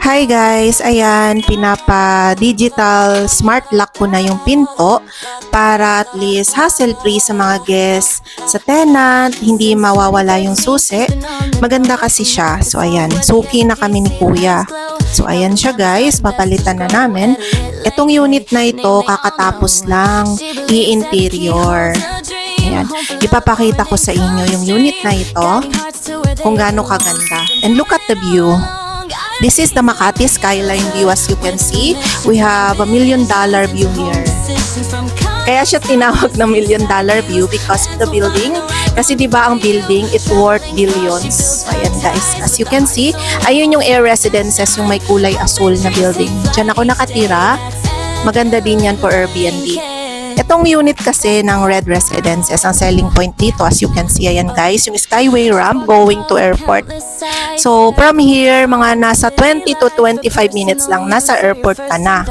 Hi guys, ayan, pinapa-digital smart lock ko na yung pinto para at least hassle-free sa mga guests, sa tenant, hindi mawawala yung susi. Maganda kasi siya. So ayan, suki na kami ni Kuya. So ayan siya guys, papalitan na namin. Itong unit na ito, kakatapos lang i-interior. Ayan, ipapakita ko sa inyo yung unit na ito, kung gaano kaganda. And look at the view. This is the Makati skyline view. As you can see, we have a $1 million view here. Kaya siya tinawag na $1 million view because of the building. Kasi di ba ang building, it worth billions. Ayan guys, as you can see, ayun yung Air Residences, yung may kulay asul na building. Diyan ako nakatira. Maganda din yan for Airbnb. Itong unit kasi ng Red Residences, ang selling point dito, as you can see, ayan guys, yung skyway ramp going to airport. So, from here, mga nasa 20 to 25 minutes lang, nasa airport ka na.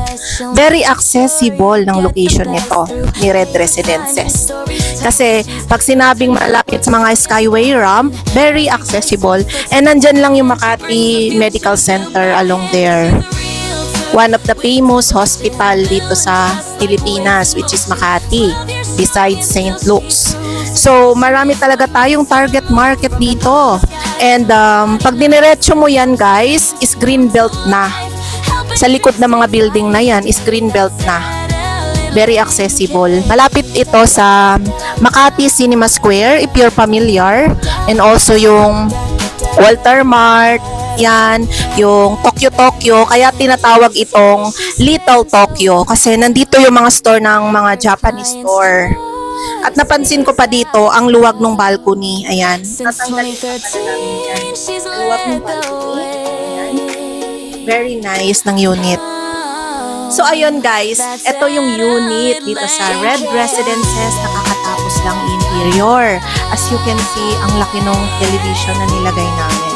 Very accessible ng location nito, ni Red Residences. Kasi, pag sinabing malapit sa mga skyway ramp, very accessible. And nandyan lang yung Makati Medical Center along there. One of the famous hospital dito sa Pilipinas, which is Makati, besides St. Luke's. So, marami talaga tayong target market dito. And pag diniretso mo yan guys, is greenbelt na. Sa likod ng mga building na yan, is greenbelt na. Very accessible. Malapit ito sa Makati Cinema Square, if you're familiar. And also yung Walter Mart, yan, yung Tokyo, kaya tinatawag itong Little Tokyo kasi nandito yung mga store ng mga Japanese store. At napansin ko pa dito ang luwag ng balcony, ayan. Tatanggalin ko pa namin yan. Luwag ng balcony, ayan. Very nice ng unit. So ayun guys, ito yung unit dito sa Red Residences, nakakatapos lang interior. As you can see, ang laki ng television na nilagay namin.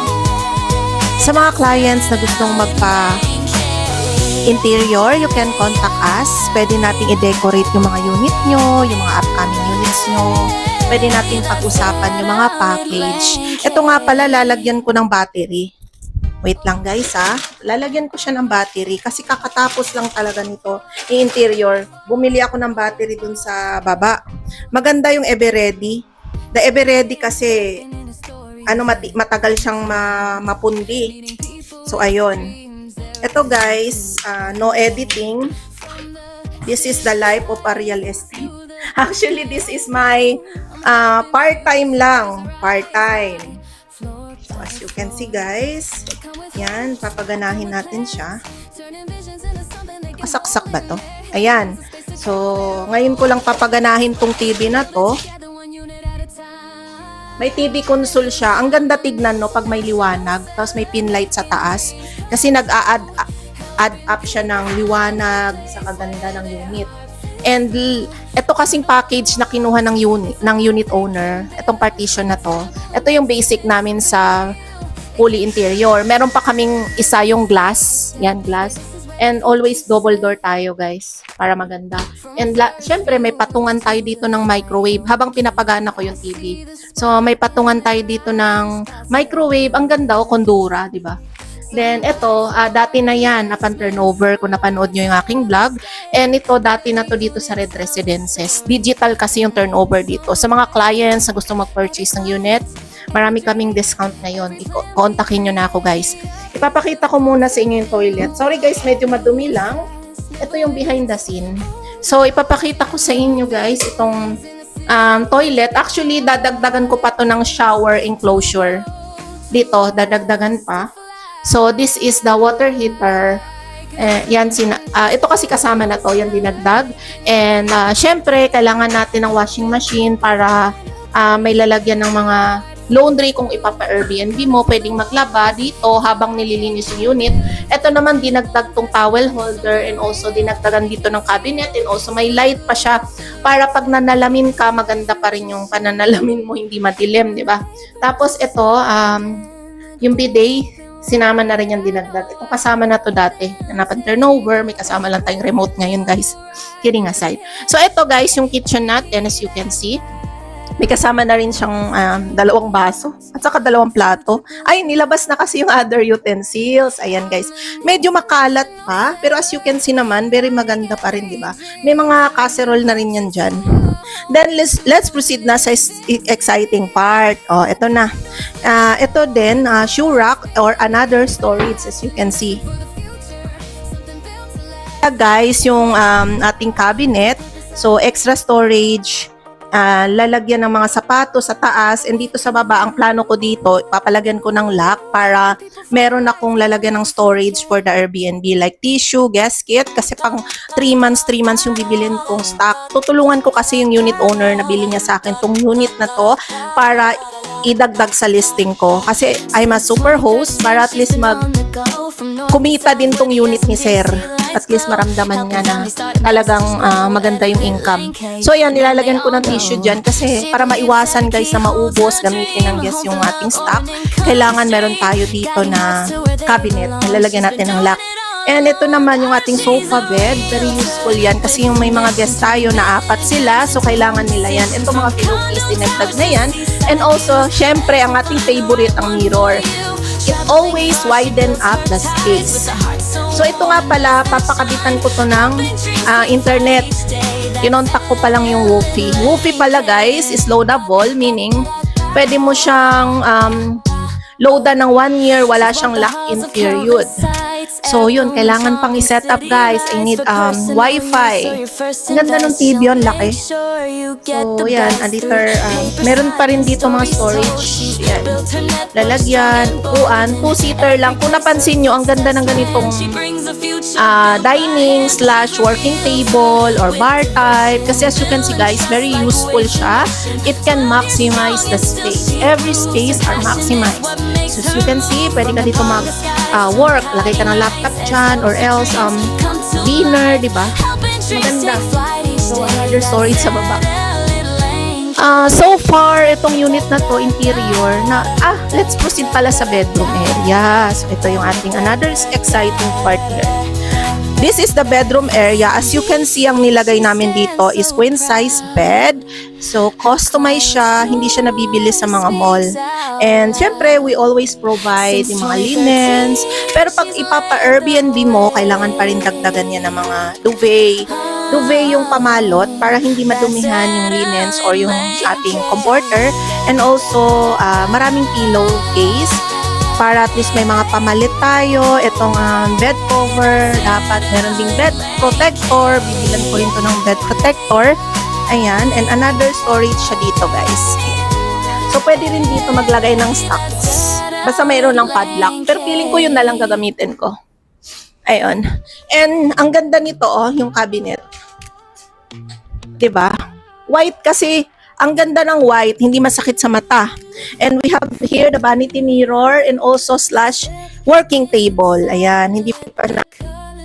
Sa mga clients na gustong magpa-interior, you can contact us. Pwede nating i-decorate yung mga unit nyo, yung mga upcoming units nyo. Pwede nating pag-usapan yung mga package. Ito nga pala, lalagyan ko ng battery. Wait lang guys ha. Lalagyan ko siya ng battery kasi kakatapos lang talaga nito i-interior. Bumili ako ng battery dun sa baba. Maganda yung Everready. The Everready kasi matagal siyang mapundi. So, ayun. Ito guys, no editing. This is the life of a real estate. Actually, this is my part-time lang. Part-time. So, as you can see guys, yan, papaganahin natin siya. Kasaksak ba to? Ayan. So, ngayon ko lang papaganahin tong TV na to. May TV console siya. Ang ganda tignan no pag may liwanag. Tapos may pin light sa taas. Kasi nag-a-add up siya ng liwanag sa kaganda ng unit. And ito kasing package na kinuha ng unit owner. Itong partition na to. Ito yung basic namin sa fully interior. Meron pa kaming isa yung glass. Yan, glass. And always double door tayo guys para maganda. And syempre may patungan tayo dito ng microwave habang pinapagana ko yung TV. So may patungan tayo dito ng microwave. Ang ganda kondura, di ba? Then ito, dati na yan, napan-turnover kung napanood nyo yung aking vlog. And ito, dati na to dito sa Red Residences. Digital kasi yung turnover dito. Sa mga clients na gusto mag-purchase ng unit, marami kaming discount ngayon. Kontakin nyo na ako guys. Ipapakita ko muna sa inyo yung toilet. Sorry guys, medyo madumi lang. Ito yung behind the scene. So, ipapakita ko sa inyo guys itong toilet. Actually, dadagdagan ko pa to ng shower enclosure. Dito, dadagdagan pa. So, this is the water heater. Ito kasi kasama na to, yan dinagdag. And, syempre, kailangan natin ng washing machine para may lalagyan ng mga laundry kung ipapa-Airbnb mo. Pwedeng maglaba dito habang nililinis yung unit. Ito naman, dinagdag tong towel holder and also dinagdagan dito ng cabinet and also may light pa siya para pag nanalamin ka, maganda pa rin yung pananalamin mo, hindi madilim, di ba? Tapos ito, yung bidet, sinama na rin yung dinagdag. Ito kasama na to dati. Napan turnover, may kasama lang tayong remote ngayon guys. Kidding aside. So ito guys, yung kitchen natin as you can see. May kasama na rin siyang dalawang baso at saka dalawang plato. Ay, nilabas na kasi yung other utensils. Ayan guys. Medyo makalat pa, pero as you can see naman, very maganda pa rin, di ba? May mga casserole na rin yan dyan. Then let's proceed na sa exciting part. Oh, ito na. Ito din, shoe rack or another storage as you can see. Guys, yung ating cabinet. So, extra storage. Lalagyan ng mga sapatos sa taas, and dito sa baba, ang plano ko dito, papalagyan ko ng lock para meron akong lalagyan ng storage for the Airbnb like tissue, guest kit, kasi pang 3 months yung bibilin kong stock. Tutulungan ko kasi yung unit owner na bili niya sa akin tong unit na to para idagdag sa listing ko, kasi I'm a super host para at least kumita din tong unit ni Sir. At least maramdaman niya na talagang maganda yung income. So ayan, nilalagyan ko ng tissue dyan kasi para maiwasan guys na maubos, gamitin ng guest yung ating stock. Kailangan meron tayo dito na cabinet. Nilalagyan natin ng lock. And ito naman yung ating sofa bed. Very useful yan kasi yung may mga guest tayo na 4 sila. So kailangan nila yan. Ito mga pillowcase, dinagdag na yan. And also, syempre, ang ating favorite, ang mirror. It always widen up the space. So ito nga pala, papakabitan ko to ng internet. Kinontak ko pa lang yung Woofy. Woofy pala guys is loadable, meaning pwede mo siyang loadan ng 1 year, wala siyang lock-in period. So yun, kailangan pang i-set up guys. I need Wi-Fi. Ang ganda ng TV yun, laki. So yan, meron pa rin dito mga storage. Yan. Lalagyan, upuan, 2-seater lang. Kung napansin nyo, ang ganda ng ganitong dining / working table or bar type. Kasi as you can see guys, very useful siya. It can maximize the space. Every space are maximized. So as you can see, pwede ka dito work. Lagay ka ng laptop dyan or else dinner, di ba? Maganda. So another storage sa baba. So far, itong unit na to, interior, let's proceed pala sa bedroom area. So ito yung ating another exciting part here. This is the bedroom area. As you can see, ang nilagay namin dito is queen size bed. So, customize siya. Hindi siya nabibili sa mga mall. And, syempre, we always provide yung mga linens. Pero pag ipapa-Airbnb mo, kailangan pa rin dagdagan niya ng mga duvet. Duvet yung pamalot para hindi madumihan yung linens or yung ating comforter. And also, maraming pillowcase para at least may mga pamalit tayo. Itong bed cover, dapat meron ding bed protector. Bibilan ko rin to ng bed protector. Ayan, and another storage siya dito guys. So pwede rin dito maglagay ng stocks. Basta mayroon lang padlock. Pero feeling ko yun na lang gagamitin ko. Ayun. And ang ganda nito yung cabinet. 'Di ba? White kasi. Ang ganda ng white, hindi masakit sa mata. And we have here the vanity mirror and also / working table. Ayan, hindi pa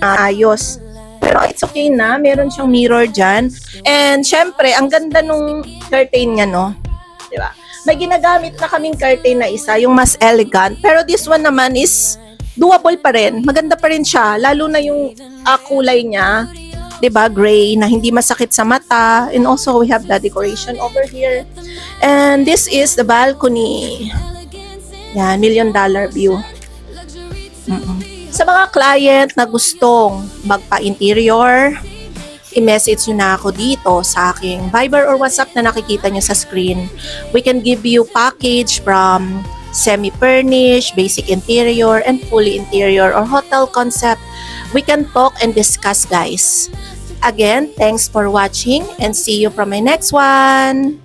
ayos. Pero it's okay na, meron siyang mirror dyan. And syempre, ang ganda nung curtain niya, no? Diba? May ginagamit na kaming curtain na isa, yung mas elegant. Pero this one naman is doable pa rin. Maganda pa rin siya, lalo na yung kulay niya. 'Di ba, gray na hindi masakit sa mata. And also we have the decoration over here. And this is the balcony. Yan, $1 million view. Sa mga client na gustong magpa-interior, i-message nyo na ako dito sa aking Viber or WhatsApp na nakikita nyo sa screen. We can give you package from semi-furnished, basic interior, and fully interior or hotel concept. We can talk and discuss, guys. Again, thanks for watching and see you from my next one.